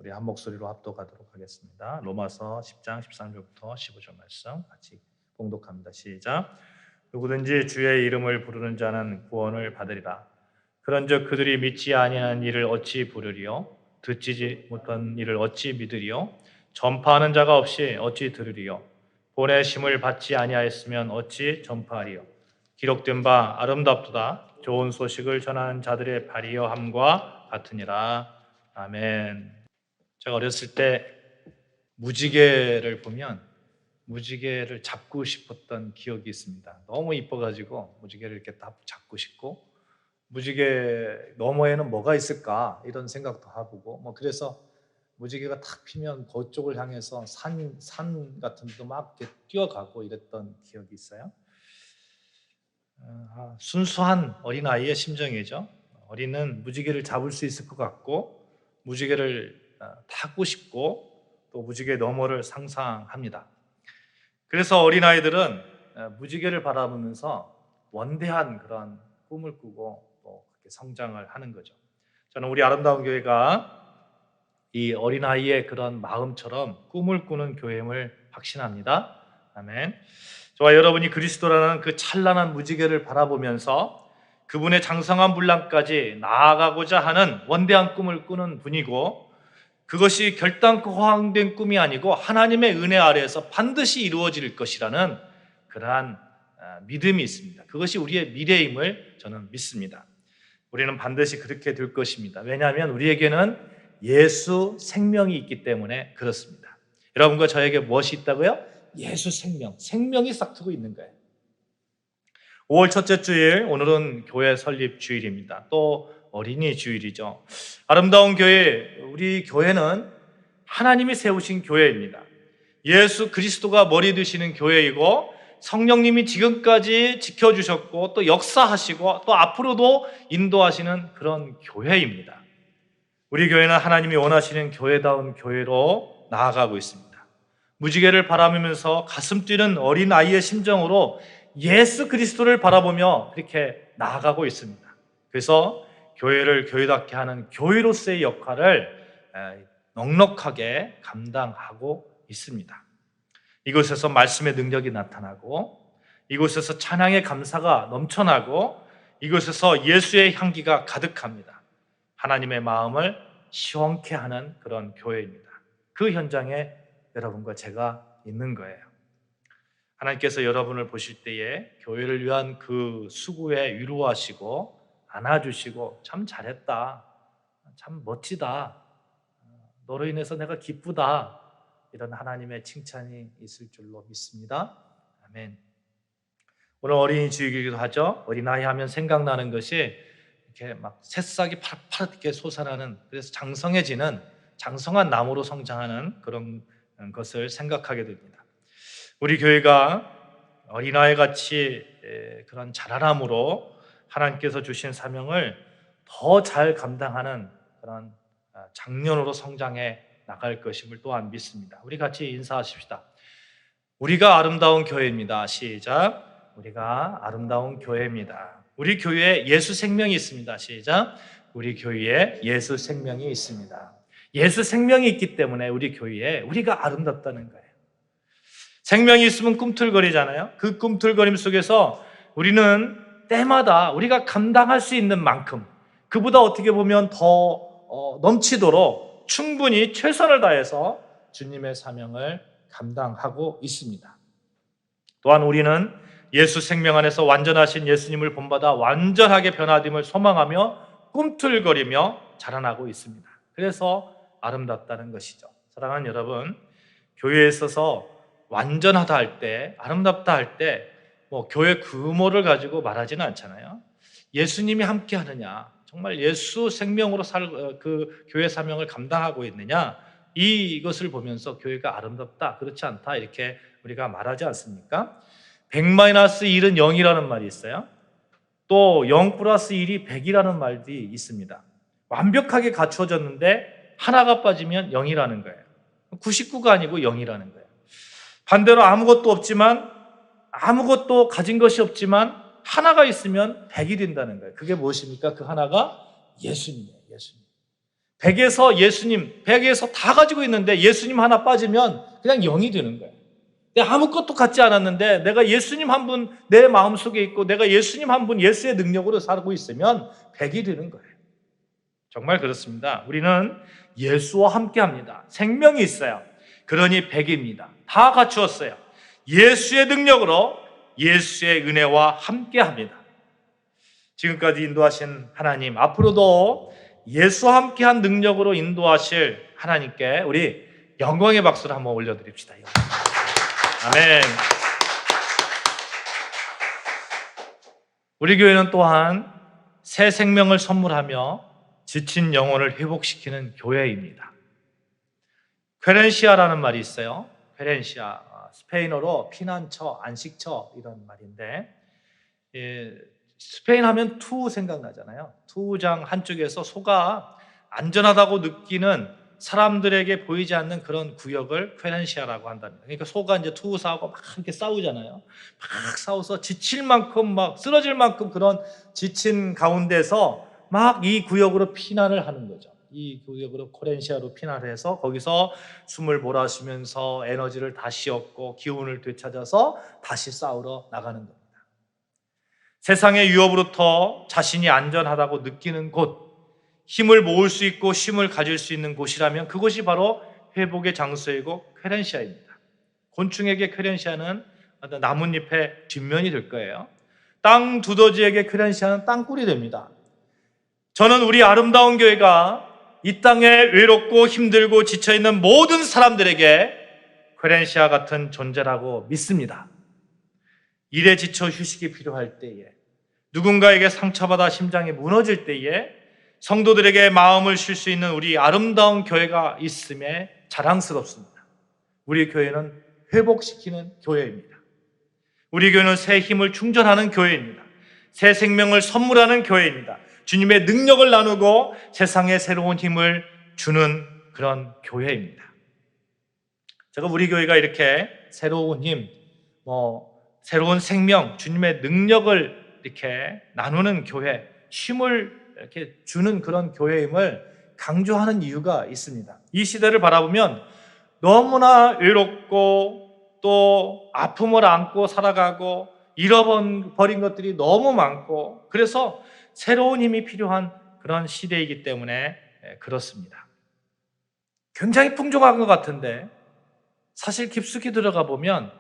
우리 한 목소리로 합독하도록 하겠습니다. 로마서 10장 13절부터 15절 말씀 같이 봉독합니다. 시작. 누구든지 주의 이름을 부르는 자는 구원을 받으리라. 그런즉 그들이 믿지 아니하는 일을 어찌 부르리요? 듣지 못한 일을 어찌 믿으리요? 전파하는 자가 없이 어찌 들으리요? 보내심을 받지 아니하였으면 어찌 전파하리요? 기록된 바 아름답도다. 좋은 소식을 전하는 자들의 발이여함과 같으니라. 아멘. 제가 어렸을 때 무지개를 보면 무지개를 잡고 싶었던 기억이 있습니다. 너무 이뻐가지고 무지개를 이렇게 딱 잡고 싶고, 무지개 너머에는 뭐가 있을까 이런 생각도 해보고, 그래서 무지개가 탁 피면 그쪽을 향해서 산 같은 데도 막 이렇게 뛰어가고 이랬던 기억이 있어요. 순수한 어린아이의 심정이죠. 어린은 무지개를 잡을 수 있을 것 같고, 무지개를 타고 싶고, 또 무지개 너머를 상상합니다. 그래서 어린아이들은 무지개를 바라보면서 원대한 그런 꿈을 꾸고 또 그렇게 성장을 하는 거죠. 저는 우리 아름다운 교회가 이 어린아이의 그런 마음처럼 꿈을 꾸는 교회임을 확신합니다. 아멘. 저와 여러분이 그리스도라는 그 찬란한 무지개를 바라보면서 그분의 장성한 분량까지 나아가고자 하는 원대한 꿈을 꾸는 분이고, 그것이 결단코 허황된 꿈이 아니고 하나님의 은혜 아래에서 반드시 이루어질 것이라는 그러한 믿음이 있습니다. 그것이 우리의 미래임을 저는 믿습니다. 우리는 반드시 그렇게 될 것입니다. 왜냐하면 우리에게는 예수 생명이 있기 때문에 그렇습니다. 여러분과 저에게 무엇이 있다고요? 예수 생명, 생명이 싹트고 있는 거예요. 5월 첫째 주일, 오늘은 교회 설립 주일입니다. 또 어린이 주일이죠. 아름다운 교회, 우리 교회는 하나님이 세우신 교회입니다. 예수 그리스도가 머리 되시는 교회이고, 성령님이 지금까지 지켜주셨고 또 역사하시고 또 앞으로도 인도하시는 그런 교회입니다. 우리 교회는 하나님이 원하시는 교회다운 교회로 나아가고 있습니다. 무지개를 바라보면서 가슴 뛰는 어린아이의 심정으로 예수 그리스도를 바라보며 이렇게 나아가고 있습니다. 그래서 교회를 교회답게 하는 교회로서의 역할을 넉넉하게 감당하고 있습니다. 이곳에서 말씀의 능력이 나타나고, 이곳에서 찬양의 감사가 넘쳐나고, 이곳에서 예수의 향기가 가득합니다. 하나님의 마음을 시원케 하는 그런 교회입니다. 그 현장에 여러분과 제가 있는 거예요. 하나님께서 여러분을 보실 때에 교회를 위한 그 수고에 위로하시고 안아주시고, 참 잘했다, 참 멋지다, 너로 인해서 내가 기쁘다, 이런 하나님의 칭찬이 있을 줄로 믿습니다. 아멘. 오늘 어린이 주일이기도 하죠. 어린아이 하면 생각나는 것이 이렇게 막 새싹이 파랗게 솟아나는, 그래서 장성해지는, 장성한 나무로 성장하는 그런 것을 생각하게 됩니다. 우리 교회가 어린아이 같이 그런 자라남으로 하나님께서 주신 사명을 더 잘 감당하는 그런 장년으로 성장해 나갈 것임을 또한 믿습니다. 우리 같이 인사하십시다. 우리가 아름다운 교회입니다. 시작. 우리가 아름다운 교회입니다. 우리 교회에 예수 생명이 있습니다. 시작. 우리 교회에 예수 생명이 있습니다. 예수 생명이 있기 때문에 우리 교회에 우리가 아름답다는 거예요. 생명이 있으면 꿈틀거리잖아요. 그 꿈틀거림 속에서 우리는 때마다 우리가 감당할 수 있는 만큼, 그보다 어떻게 보면 더 넘치도록 충분히 최선을 다해서 주님의 사명을 감당하고 있습니다. 또한 우리는 예수 생명 안에서 완전하신 예수님을 본받아 완전하게 변화됨을 소망하며 꿈틀거리며 자라나고 있습니다. 그래서 아름답다는 것이죠. 사랑하는 여러분, 교회에 있어서 완전하다 할 때, 아름답다 할 때 교회 규모를 가지고 말하지는 않잖아요. 예수님이 함께 하느냐, 정말 예수 생명으로 그 교회 사명을 감당하고 있느냐, 이것을 보면서 교회가 아름답다, 그렇지 않다, 이렇게 우리가 말하지 않습니까? 100-1은 0이라는 말이 있어요. 또 0 플러스 1이 100이라는 말도 있습니다. 완벽하게 갖추어졌는데 하나가 빠지면 0이라는 거예요. 99가 아니고 0이라는 거예요. 반대로 아무것도 없지만, 아무것도 가진 것이 없지만 하나가 있으면 100이 된다는 거예요. 그게 무엇입니까? 그 하나가 예수님이에요. 예수님. 백에서 다 가지고 있는데 예수님 하나 빠지면 그냥 0이 되는 거예요. 내가 아무것도 갖지 않았는데 내가 예수님 한 분 내 마음속에 있고 내가 예수님 한 분 예수의 능력으로 살고 있으면 100이 되는 거예요. 정말 그렇습니다. 우리는 예수와 함께 합니다. 생명이 있어요. 그러니 100입니다. 다 갖추었어요. 예수의 능력으로 예수의 은혜와 함께 합니다. 지금까지 인도하신 하나님, 앞으로도 예수와 함께한 능력으로 인도하실 하나님께 우리 영광의 박수를 한번 올려드립시다. 아멘. 우리 교회는 또한 새 생명을 선물하며 지친 영혼을 회복시키는 교회입니다. 퀘렌시아라는 말이 있어요. 퀘렌시아, 스페인어로 피난처, 안식처 이런 말인데, 스페인 하면 투 생각나잖아요. 투우장 한쪽에서 소가 안전하다고 느끼는 사람들에게 보이지 않는 그런 구역을 퀘렌시아라고 한답니다. 그러니까 소가 이제 투우사하고 막 이렇게 싸우잖아요. 막 싸워서 지칠 만큼 막 쓰러질 만큼 그런 지친 가운데서 막 이 구역으로 피난을 하는 거죠. 이 구역으로 퀘렌시아로 피난을 해서 거기서 숨을 몰아쉬면서 에너지를 다시 얻고 기운을 되찾아서 다시 싸우러 나가는 겁니다. 세상의 유업으로부터 자신이 안전하다고 느끼는 곳, 힘을 모을 수 있고 쉼을 가질 수 있는 곳이라면 그곳이 바로 회복의 장소이고 퀘렌시아입니다. 곤충에게 퀘렌시아는 어떤 나뭇잎의 뒷면이 될 거예요. 땅 두더지에게 퀘렌시아는 땅굴이 됩니다. 저는 우리 아름다운 교회가 이 땅에 외롭고 힘들고 지쳐있는 모든 사람들에게 퀘렌시아 같은 존재라고 믿습니다. 일에 지쳐 휴식이 필요할 때에, 누군가에게 상처받아 심장이 무너질 때에 성도들에게 마음을 쉴 수 있는 우리 아름다운 교회가 있음에 자랑스럽습니다. 우리 교회는 회복시키는 교회입니다. 우리 교회는 새 힘을 충전하는 교회입니다. 새 생명을 선물하는 교회입니다. 주님의 능력을 나누고 세상에 새로운 힘을 주는 그런 교회입니다. 제가 우리 교회가 이렇게 새로운 힘, 새로운 생명, 주님의 능력을 이렇게 나누는 교회, 쉼을 이렇게 주는 그런 교회임을 강조하는 이유가 있습니다. 이 시대를 바라보면 너무나 외롭고 또 아픔을 안고 살아가고 잃어버린 것들이 너무 많고, 그래서 새로운 힘이 필요한 그런 시대이기 때문에 그렇습니다. 굉장히 풍족한 것 같은데 사실 깊숙이 들어가 보면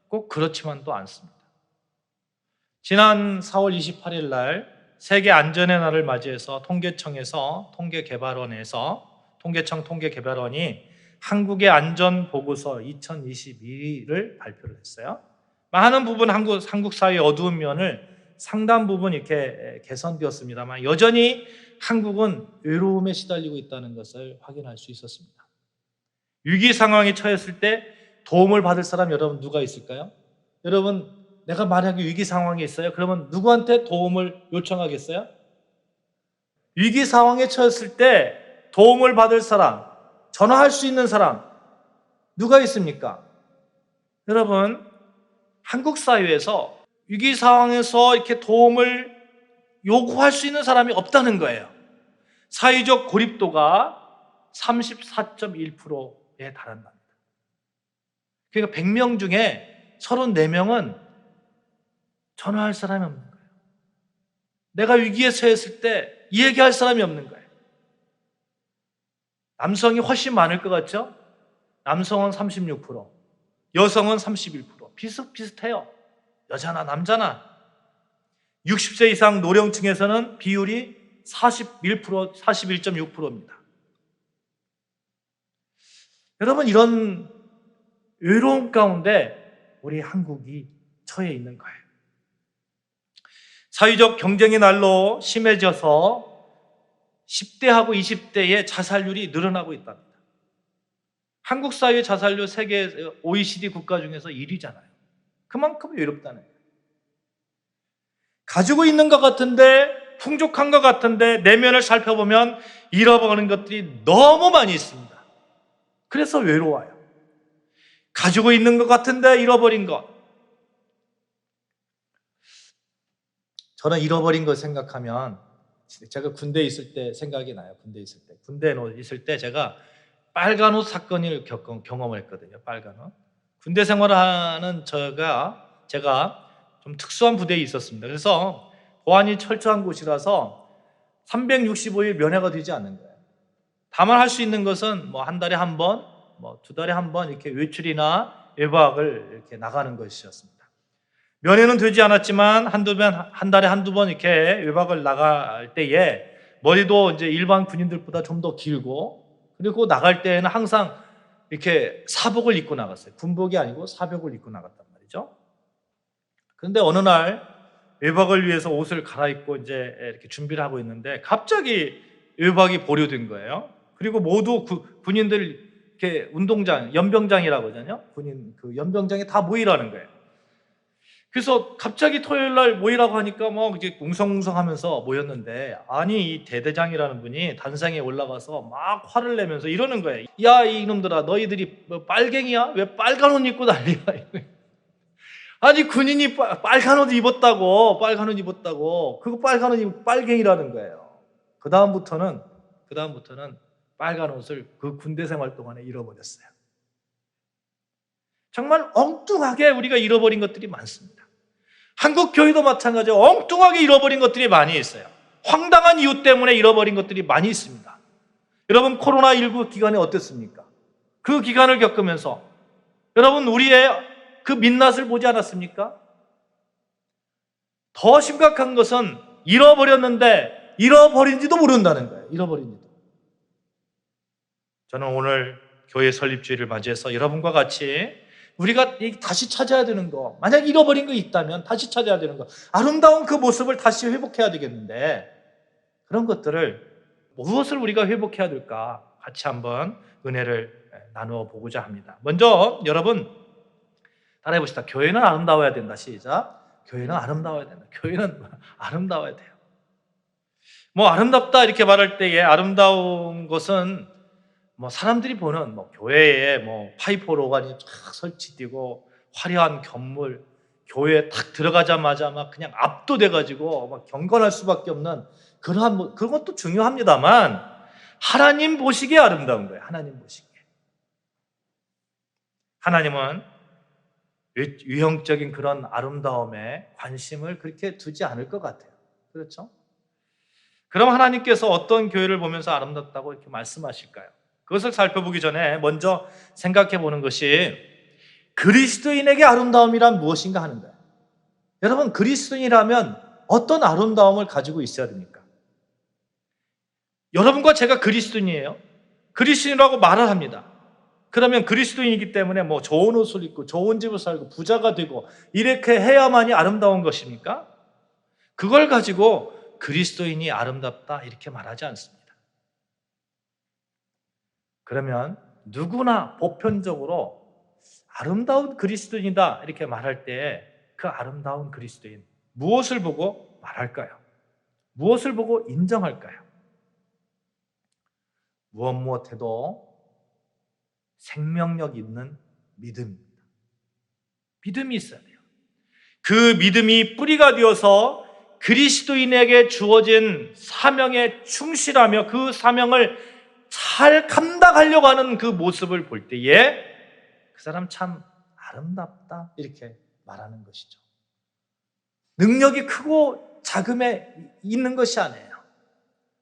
꼭 그렇지만도 않습니다. 지난 4월 28일 날 세계 안전의 날을 맞이해서 통계청 통계개발원이 한국의 안전 보고서 2022를 발표를 했어요. 많은 부분 한국 사회의 어두운 면을 상당 부분 이렇게 개선되었습니다만 여전히 한국은 외로움에 시달리고 있다는 것을 확인할 수 있었습니다. 위기 상황에 처했을 때 도움을 받을 사람 여러분 누가 있을까요? 여러분, 내가 만약에 위기 상황에 있어요? 그러면 누구한테 도움을 요청하겠어요? 위기 상황에 처했을 때 도움을 받을 사람, 전화할 수 있는 사람 누가 있습니까? 여러분, 한국 사회에서 위기 상황에서 이렇게 도움을 요구할 수 있는 사람이 없다는 거예요. 사회적 고립도가 34.1%에 달한답니다. 그러니까 100명 중에 34명은 전화할 사람이 없는 거예요. 내가 위기에 처했을 때 이 얘기할 사람이 없는 거예요. 남성이 훨씬 많을 것 같죠? 남성은 36%, 여성은 31%. 비슷비슷해요. 여자나 남자나. 60세 이상 노령층에서는 비율이 41.6%입니다. 여러분, 이런 외로움 가운데 우리 한국이 처해 있는 거예요. 사회적 경쟁의 날로 심해져서 10대하고 20대의 자살률이 늘어나고 있답니다. 한국 사회 자살률 세계 OECD 국가 중에서 1위잖아요. 그만큼 외롭다는 거예요. 가지고 있는 것 같은데, 풍족한 것 같은데 내면을 살펴보면 잃어버리는 것들이 너무 많이 있습니다. 그래서 외로워요. 가지고 있는 것 같은데 잃어버린 것. 저는 잃어버린 걸 생각하면 제가 군대에 있을 때 생각이 나요. 군대에 있을 때 제가 빨간 옷 사건을 경험을 했거든요. 빨간 옷. 군대 생활하는 제가 좀 특수한 부대에 있었습니다. 그래서 보안이 철저한 곳이라서 365일 면회가 되지 않는 거예요. 다만 할 수 있는 것은 뭐 한 달에 한 번, 뭐 두 달에 한 번 이렇게 외출이나 외박을 이렇게 나가는 것이었습니다. 면회는 되지 않았지만 한 달에 한두 번 이렇게 외박을 나갈 때에 머리도 이제 일반 군인들보다 좀 더 길고, 그리고 나갈 때에는 항상 이렇게 사복을 입고 나갔어요. 군복이 아니고 사복을 입고 나갔단 말이죠. 그런데 어느 날 외박을 위해서 옷을 갈아입고 이제 이렇게 준비를 하고 있는데 갑자기 외박이 보류된 거예요. 그리고 모두 군인들 이렇게 운동장, 연병장이라고 하잖아요. 군인 그 연병장에 다 모이라는 거예요. 그래서 갑자기 토요일 날 모이라고 하니까 막 이제 웅성웅성하면서 모였는데, 아니 이 대대장이라는 분이 단상에 올라가서 막 화를 내면서 이러는 거예요. 야 이놈들아, 너희들이 뭐 빨갱이야? 왜 빨간 옷 입고 난리야? 아니 군인이 빨간 옷 입었다고, 그거 빨간 옷 입고 빨갱이라는 거예요. 그 다음부터는 빨간 옷을 그 군대 생활 동안에 잃어버렸어요. 정말 엉뚱하게 우리가 잃어버린 것들이 많습니다. 한국 교회도 마찬가지로 엉뚱하게 잃어버린 것들이 많이 있어요. 황당한 이유 때문에 잃어버린 것들이 많이 있습니다. 여러분 코로나19 기간에 어땠습니까? 그 기간을 겪으면서 여러분 우리의 그 민낯을 보지 않았습니까? 더 심각한 것은 잃어버렸는데 잃어버린지도 모른다는 거예요. 잃어버린지도. 저는 오늘 교회 설립주일을 맞이해서 여러분과 같이 우리가 다시 찾아야 되는 거, 만약 잃어버린 거 있다면 다시 찾아야 되는 거, 아름다운 그 모습을 다시 회복해야 되겠는데, 그런 것들을 무엇을 우리가 회복해야 될까 같이 한번 은혜를 나누어 보고자 합니다. 먼저 여러분 따라해 봅시다. 교회는 아름다워야 된다. 시작. 교회는 아름다워야 된다. 교회는 아름다워야 돼요. 뭐 아름답다 이렇게 말할 때에 아름다운 것은 뭐 사람들이 보는 뭐 교회에 뭐 파이프 오르간이 쫙 설치되고 화려한 건물, 교회에 딱 들어가자마자 막 그냥 압도돼가지고 막 경건할 수밖에 없는 그런 것도 중요합니다만, 하나님 보시기에 아름다운 거예요. 하나님 보시기에. 하나님은 유형적인 그런 아름다움에 관심을 그렇게 두지 않을 것 같아요. 그렇죠? 그럼 하나님께서 어떤 교회를 보면서 아름답다고 이렇게 말씀하실까요? 그것을 살펴보기 전에 먼저 생각해 보는 것이 그리스도인에게 아름다움이란 무엇인가 하는 거예요. 여러분 그리스도인이라면 어떤 아름다움을 가지고 있어야 됩니까? 여러분과 제가 그리스도인이에요. 그리스도인이라고 말을 합니다. 그러면 그리스도인이기 때문에 뭐 좋은 옷을 입고 좋은 집을 살고 부자가 되고 이렇게 해야만이 아름다운 것입니까? 그걸 가지고 그리스도인이 아름답다 이렇게 말하지 않습니다. 그러면 누구나 보편적으로 아름다운 그리스도인이다 이렇게 말할 때 그 아름다운 그리스도인 무엇을 보고 말할까요? 무엇을 보고 인정할까요? 무엇해도 생명력 있는 믿음입니다. 믿음이 있어야 돼요. 그 믿음이 뿌리가 되어서 그리스도인에게 주어진 사명에 충실하며 그 사명을 잘 감당하려고 하는 그 모습을 볼 때에 그 사람 참 아름답다 이렇게 말하는 것이죠. 능력이 크고 작음에 있는 것이 아니에요.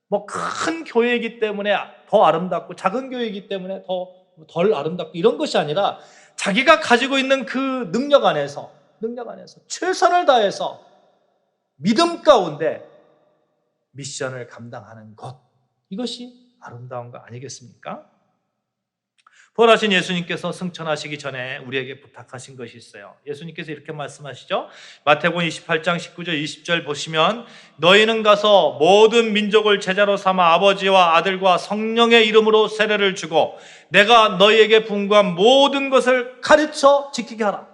뭐 큰 교회이기 때문에 더 아름답고 작은 교회이기 때문에 덜 아름답고 이런 것이 아니라 자기가 가지고 있는 그 능력 안에서 최선을 다해서 믿음 가운데 미션을 감당하는 것, 이것이 아름다운 거 아니겠습니까? 부활하신 예수님께서 승천하시기 전에 우리에게 부탁하신 것이 있어요. 예수님께서 이렇게 말씀하시죠. 마태복음 28장 19절 20절 보시면 너희는 가서 모든 민족을 제자로 삼아 아버지와 아들과 성령의 이름으로 세례를 주고 내가 너희에게 분부한 모든 것을 가르쳐 지키게 하라.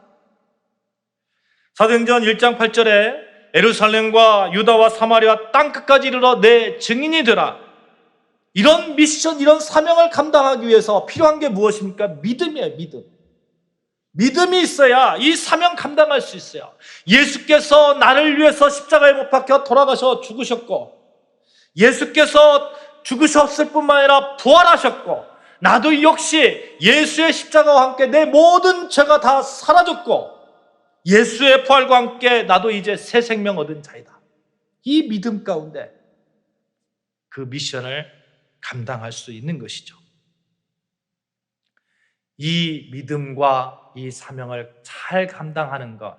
사도행전 1장 8절에 예루살렘과 유다와 사마리아 땅끝까지 이르러 내 증인이 되라. 이런 미션, 이런 사명을 감당하기 위해서 필요한 게 무엇입니까? 믿음이에요. 믿음이 있어야 이 사명 감당할 수 있어요. 예수께서 나를 위해서 십자가에 못 박혀 돌아가셔 죽으셨고, 예수께서 죽으셨을 뿐만 아니라 부활하셨고, 나도 역시 예수의 십자가와 함께 내 모든 죄가 다 사라졌고, 예수의 부활과 함께 나도 이제 새 생명 얻은 자이다. 이 믿음 가운데 그 미션을 감당할 수 있는 것이죠. 이 믿음과 이 사명을 잘 감당하는 것,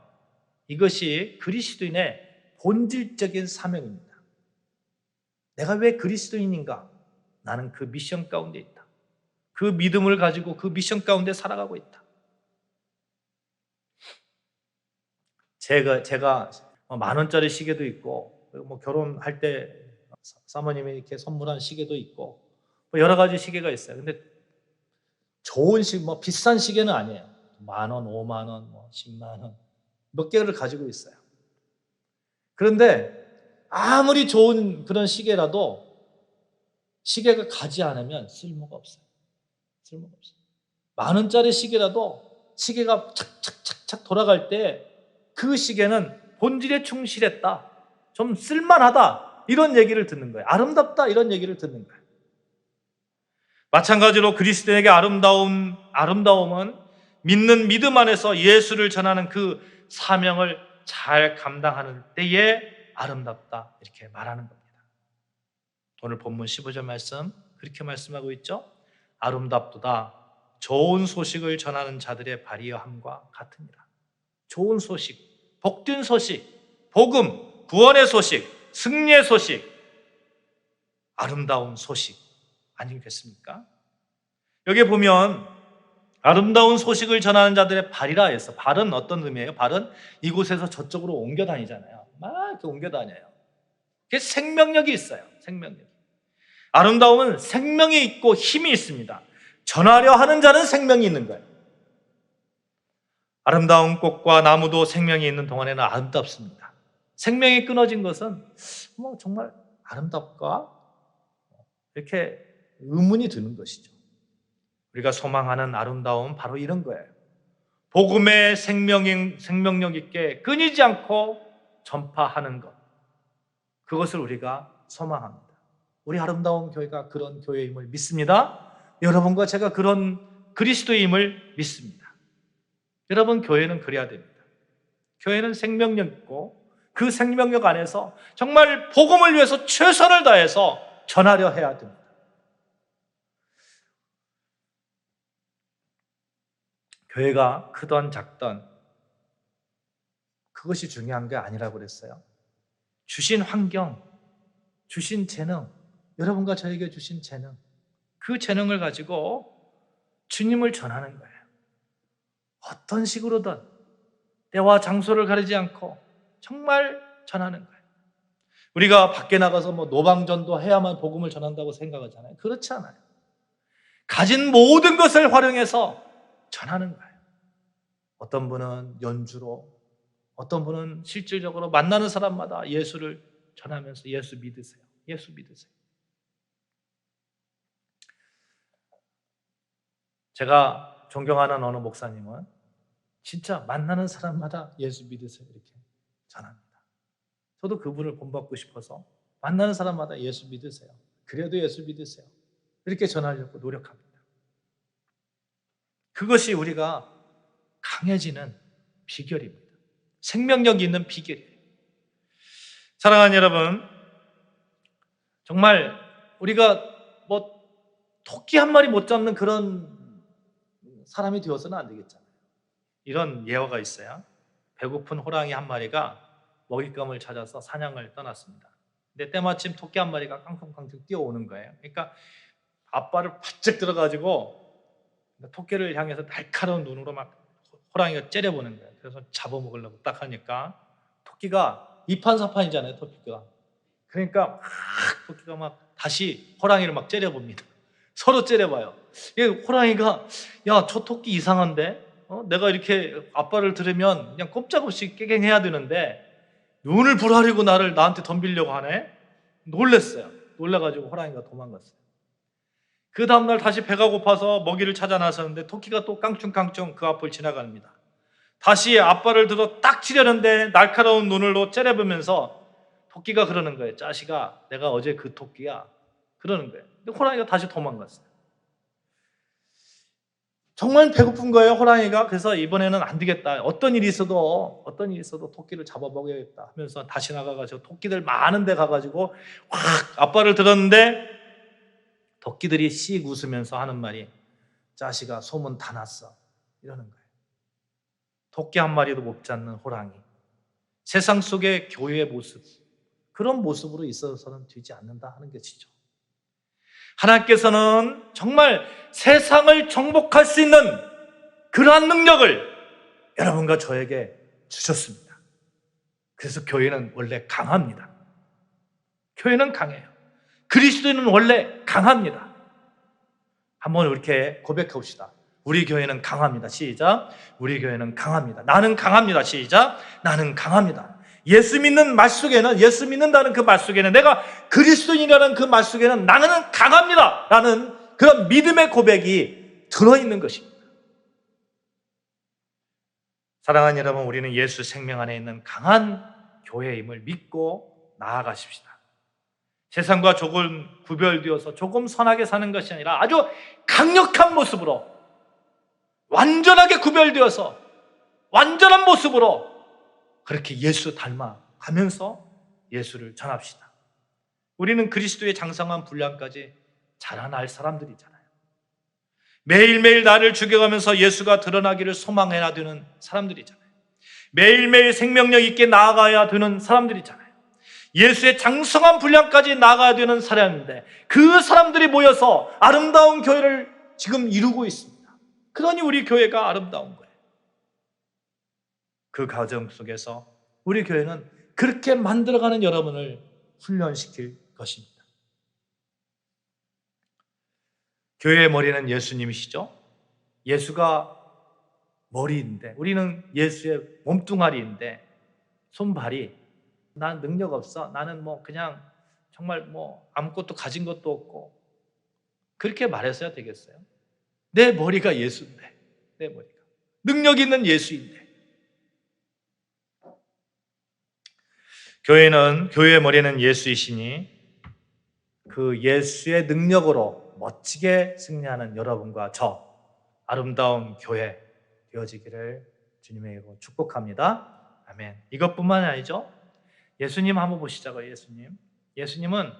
이것이 그리스도인의 본질적인 사명입니다. 내가 왜 그리스도인인가? 나는 그 미션 가운데 있다. 그 믿음을 가지고 그 미션 가운데 살아가고 있다. 제가 10,000원짜리 시계도 있고, 결혼할 때 사모님이 이렇게 선물한 시계도 있고, 여러 가지 시계가 있어요. 근데 좋은 비싼 시계는 아니에요. 10,000원, 50,000원, 100,000원 몇 개를 가지고 있어요. 그런데 아무리 좋은 그런 시계라도 시계가 가지 않으면 쓸모가 없어요. 쓸모가 없어요. 10,000원짜리 시계라도 시계가 착착착착 돌아갈 때 그 시계는 본질에 충실했다, 좀 쓸만하다, 이런 얘기를 듣는 거예요. 아름답다, 이런 얘기를 듣는 거예요. 마찬가지로 그리스도인에게 아름다움은 믿는 믿음 안에서 예수를 전하는 그 사명을 잘 감당하는 때에 아름답다, 이렇게 말하는 겁니다. 오늘 본문 15절 말씀 그렇게 말씀하고 있죠. 아름답도다, 좋은 소식을 전하는 자들의 발이여함과 같으니라. 좋은 소식, 복된 소식, 복음, 구원의 소식, 승리의 소식, 아름다운 소식 아니겠습니까? 여기 보면 아름다운 소식을 전하는 자들의 발이라 해서, 발은 어떤 의미예요? 발은 이곳에서 저쪽으로 옮겨 다니잖아요. 막 이렇게 옮겨 다녀요. 그게 생명력이 있어요. 생명력. 아름다움은 생명이 있고 힘이 있습니다. 전하려 하는 자는 생명이 있는 거예요. 아름다운 꽃과 나무도 생명이 있는 동안에는 아름답습니다. 생명이 끊어진 것은 정말 아름답까? 이렇게 의문이 드는 것이죠. 우리가 소망하는 아름다움은 바로 이런 거예요. 복음의 생명력 있게 끊이지 않고 전파하는 것, 그것을 우리가 소망합니다. 우리 아름다운 교회가 그런 교회임을 믿습니다. 여러분과 제가 그런 그리스도임을 믿습니다. 여러분, 교회는 그래야 됩니다. 교회는 생명력 있고 그 생명력 안에서 정말 복음을 위해서 최선을 다해서 전하려 해야 됩니다. 교회가 크던 작던 그것이 중요한 게 아니라고 그랬어요. 주신 환경, 주신 재능, 여러분과 저에게 주신 재능, 그 재능을 가지고 주님을 전하는 거예요. 어떤 식으로든 때와 장소를 가리지 않고 정말 전하는 거예요. 우리가 밖에 나가서 노방전도 해야만 복음을 전한다고 생각하잖아요. 그렇지 않아요. 가진 모든 것을 활용해서 전하는 거예요. 어떤 분은 연주로, 어떤 분은 실질적으로 만나는 사람마다 예수를 전하면서 예수 믿으세요. 예수 믿으세요. 제가 존경하는 어느 목사님은 진짜 만나는 사람마다 예수 믿으세요, 이렇게 전합니다. 저도 그분을 본받고 싶어서 만나는 사람마다 예수 믿으세요, 그래도 예수 믿으세요, 이렇게 전하려고 노력합니다. 그것이 우리가 강해지는 비결입니다. 생명력이 있는 비결이에요. 사랑하는 여러분, 정말 우리가 토끼 한 마리 못 잡는 그런 사람이 되어서는 안 되겠잖아요. 이런 예화가 있어요. 배고픈 호랑이 한 마리가 먹잇감을 찾아서 사냥을 떠났습니다. 근데 때마침 토끼 한 마리가 깡통깡통 뛰어오는 거예요. 그러니까 앞발을 바짝 들어가지고 토끼를 향해서 날카로운 눈으로 막 호랑이가 째려보는 거예요. 그래서 잡아먹으려고 딱 하니까 토끼가 이판사판이잖아요, 토끼가. 그러니까 토끼가 막 다시 호랑이를 막 째려봅니다. 서로 째려봐요. 호랑이가, 야, 저 토끼 이상한데? 내가 이렇게 앞발을 들으면 그냥 꼼짝없이 깨갱해야 되는데 눈을 부라리고 나한테 덤비려고 하네? 놀랬어요. 놀라가지고 호랑이가 도망갔어요. 그 다음날 다시 배가 고파서 먹이를 찾아 나섰는데 토끼가 또 깡충깡충 그 앞을 지나갑니다. 다시 앞발을 들어 딱 치려는데 날카로운 눈으로 째려보면서 토끼가 그러는 거예요. 자식아, 내가 어제 그 토끼야. 그러는 거예요. 근데 호랑이가 다시 도망갔어요. 정말 배고픈 거예요, 호랑이가. 그래서 이번에는 안 되겠다. 어떤 일이 있어도 토끼를 잡아먹어야겠다 하면서 다시 나가가지고 토끼들 많은 데 가가지고 확 앞발을 들었는데 토끼들이 씩 웃으면서 하는 말이 자식아, 소문 다 났어. 이러는 거예요. 토끼 한 마리도 못 잡는 호랑이. 세상 속의 교회의 모습, 그런 모습으로 있어서는 되지 않는다 하는 것이죠. 하나님께서는 정말 세상을 정복할 수 있는 그러한 능력을 여러분과 저에게 주셨습니다. 그래서 교회는 원래 강합니다. 교회는 강해요. 그리스도인은 원래 강합니다. 한번 이렇게 고백해봅시다. 우리 교회는 강합니다. 시작. 우리 교회는 강합니다. 나는 강합니다. 시작. 나는 강합니다. 예수 믿는 말 속에는, 예수 믿는다는 그 말 속에는, 내가 그리스도인이라는 그 말 속에는 나는 강합니다 라는 그런 믿음의 고백이 들어있는 것입니다. 사랑하는 여러분, 우리는 예수 생명 안에 있는 강한 교회임을 믿고 나아가십시다. 세상과 조금 구별되어서 조금 선하게 사는 것이 아니라 아주 강력한 모습으로, 완전하게 구별되어서 완전한 모습으로 그렇게 예수 닮아가면서 예수를 전합시다. 우리는 그리스도의 장성한 분량까지 자라날 사람들이잖아요. 매일매일 나를 죽여가면서 예수가 드러나기를 소망해야 되는 사람들이잖아요. 매일매일 생명력 있게 나아가야 되는 사람들이잖아요. 예수의 장성한 분량까지 나아가야 되는 사람인데 그 사람들이 모여서 아름다운 교회를 지금 이루고 있습니다. 그러니 우리 교회가 아름다운 거예요. 그 과정 속에서 우리 교회는 그렇게 만들어가는 여러분을 훈련시킬 것입니다. 교회의 머리는 예수님이시죠. 예수가 머리인데 우리는 예수의 몸뚱아리인데 손발이 난 능력 없어. 나는 그냥 정말 아무것도 가진 것도 없고 그렇게 말해서야 되겠어요? 내 머리가 예수인데, 내 머리가 능력 있는 예수인데. 교회의 머리는 예수이시니 그 예수의 능력으로 멋지게 승리하는 여러분과 저 아름다운 교회 되어지기를 주님의 이름으로 축복합니다. 아멘. 이것뿐만 아니죠. 예수님 한번 보시자고요. 예수님은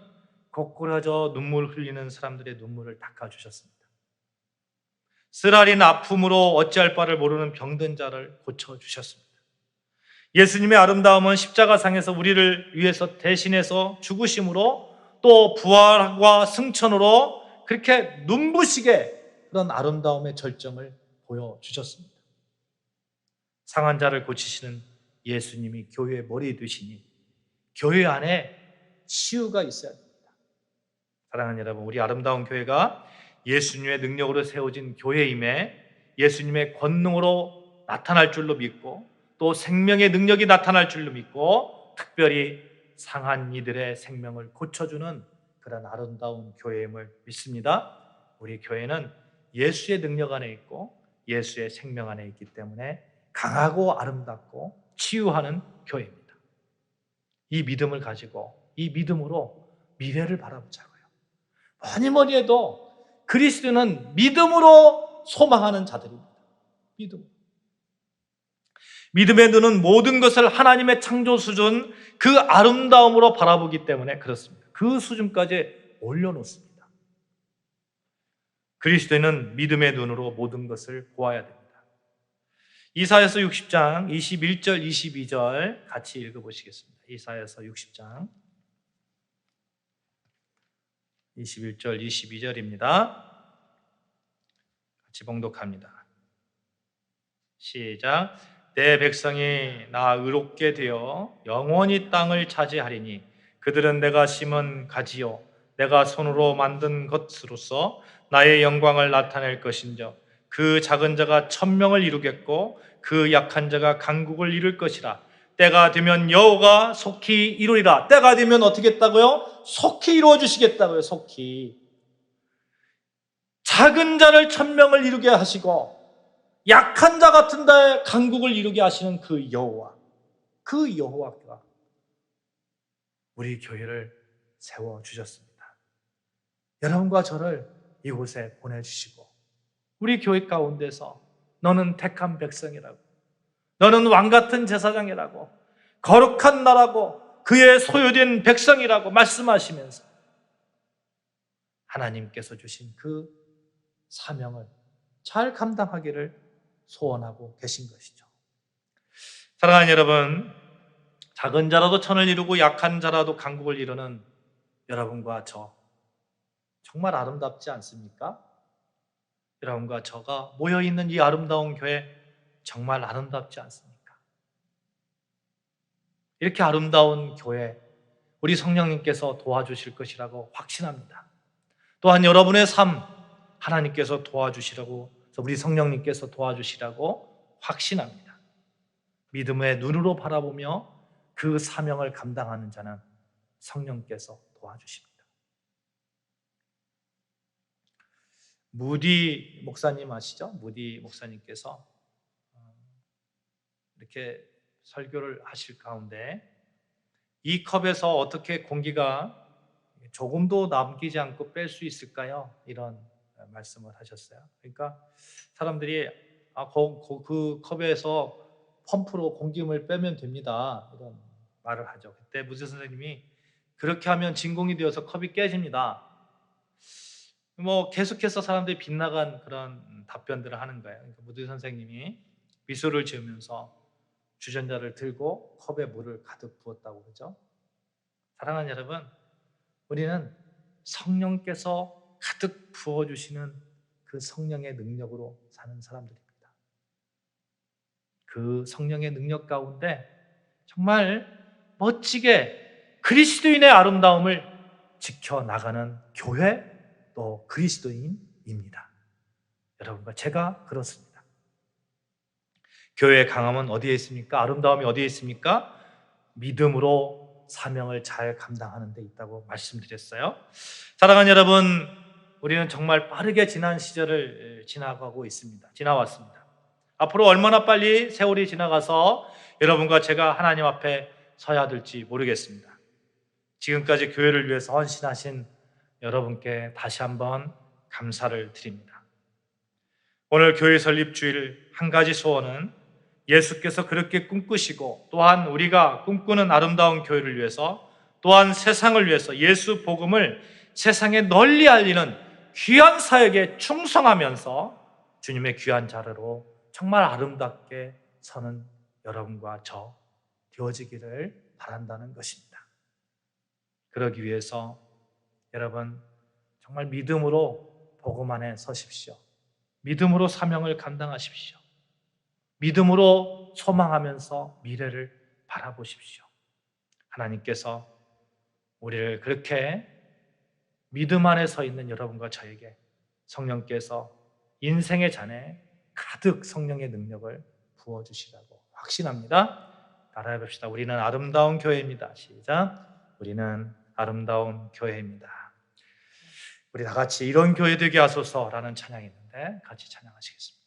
고꾸라져 눈물 흘리는 사람들의 눈물을 닦아주셨습니다. 쓰라린 아픔으로 어찌할 바를 모르는 병든 자를 고쳐주셨습니다. 예수님의 아름다움은 십자가상에서 우리를 위해서 대신해서 죽으심으로 또 부활과 승천으로 그렇게 눈부시게 그런 아름다움의 절정을 보여주셨습니다. 상한 자를 고치시는 예수님이 교회의 머리 되시니 교회 안에 치유가 있어야 됩니다. 사랑하는 여러분, 우리 아름다운 교회가 예수님의 능력으로 세워진 교회임에 예수님의 권능으로 나타날 줄로 믿고 또 생명의 능력이 나타날 줄로 믿고 특별히 상한 이들의 생명을 고쳐주는 그런 아름다운 교회임을 믿습니다. 우리 교회는 예수의 능력 안에 있고 예수의 생명 안에 있기 때문에 강하고 아름답고 치유하는 교회입니다. 이 믿음을 가지고 이 믿음으로 미래를 바라보자고요. 뭐니 해도 그리스도는 믿음으로 소망하는 자들입니다. 믿음의 눈은 모든 것을 하나님의 창조 수준 그 아름다움으로 바라보기 때문에 그렇습니다. 그 수준까지 올려놓습니다. 그리스도는 믿음의 눈으로 모든 것을 보아야 됩니다. 이사야서 60장 21절 22절 같이 읽어보시겠습니다. 이사야서 60장 21절 22절입니다. 같이 봉독합니다. 시작. 내 백성이 나 의롭게 되어 영원히 땅을 차지하리니 그들은 내가 심은 가지요 내가 손으로 만든 것으로서 나의 영광을 나타낼 것인저 그 작은 자가 천명을 이루겠고 그 약한 자가 강국을 이룰 것이라. 때가 되면 여호와가 속히 이루리라. 때가 되면 어떻게 했다고요? 속히 이루어 주시겠다고요. 속히. 작은 자를 천명을 이루게 하시고 약한 자 같은 자의 강국을 이루게 하시는 그 여호와가 우리 교회를 세워주셨습니다. 여러분과 저를 이곳에 보내주시고 우리 교회 가운데서 너는 택한 백성이라고, 너는 왕같은 제사장이라고, 거룩한 나라고 그의 소유된 백성이라고 말씀하시면서 하나님께서 주신 그 사명을 잘 감당하기를 소원하고 계신 것이죠. 사랑하는 여러분, 작은 자라도 천을 이루고 약한 자라도 강국을 이루는 여러분과 저, 정말 아름답지 않습니까? 여러분과 저가 모여있는 이 아름다운 교회 정말 아름답지 않습니까? 이렇게 아름다운 교회, 우리 성령님께서 도와주실 것이라고 확신합니다. 또한 여러분의 삶, 하나님께서 도와주시라고, 우리 성령님께서 도와주시라고 확신합니다. 믿음의 눈으로 바라보며 그 사명을 감당하는 자는 성령께서 도와주십니다. 무디 목사님 아시죠? 무디 목사님께서 이렇게 설교를 하실 가운데 이 컵에서 어떻게 공기가 조금도 남기지 않고 뺄 수 있을까요? 이런 말씀을 하셨어요. 그러니까 사람들이 그 컵에서 펌프로 공기음을 빼면 됩니다. 이런 말을 하죠. 그때 무디 선생님이 그렇게 하면 진공이 되어서 컵이 깨집니다. 계속해서 사람들이 빗나간 그런 답변들을 하는 거예요. 그러니까 무디 선생님이 미소를 지으면서 주전자를 들고 컵에 물을 가득 부었다고 그러죠. 사랑하는 여러분, 우리는 성령께서 가득 부어주시는 그 성령의 능력으로 사는 사람들입니다. 그 성령의 능력 가운데 정말 멋지게 그리스도인의 아름다움을 지켜나가는 교회, 또 그리스도인입니다. 여러분과 제가 그렇습니다. 교회의 강함은 어디에 있습니까? 아름다움이 어디에 있습니까? 믿음으로 사명을 잘 감당하는 데 있다고 말씀드렸어요. 사랑하는 여러분, 우리는 정말 빠르게 지난 시절을 지나왔습니다. 앞으로 얼마나 빨리 세월이 지나가서 여러분과 제가 하나님 앞에 서야 될지 모르겠습니다. 지금까지 교회를 위해서 헌신하신 여러분께 다시 한번 감사를 드립니다. 오늘 교회 설립 주일 한 가지 소원은 예수께서 그렇게 꿈꾸시고 또한 우리가 꿈꾸는 아름다운 교회를 위해서 또한 세상을 위해서 예수 복음을 세상에 널리 알리는 귀한 사역에 충성하면서 주님의 귀한 자료로 정말 아름답게 서는 여러분과 저 되어지기를 바란다는 것입니다. 그러기 위해서 여러분 정말 믿음으로 복음 안에 서십시오. 믿음으로 사명을 감당하십시오. 믿음으로 소망하면서 미래를 바라보십시오. 하나님께서 우리를 그렇게 믿음 안에 서 있는 여러분과 저에게 성령께서 인생의 잔에 가득 성령의 능력을 부어주시라고 확신합니다. 따라해 봅시다. 우리는 아름다운 교회입니다. 시작. 우리는 아름다운 교회입니다. 우리 다 같이 이런 교회 되게 하소서라는 찬양이 있는데 같이 찬양하시겠습니다.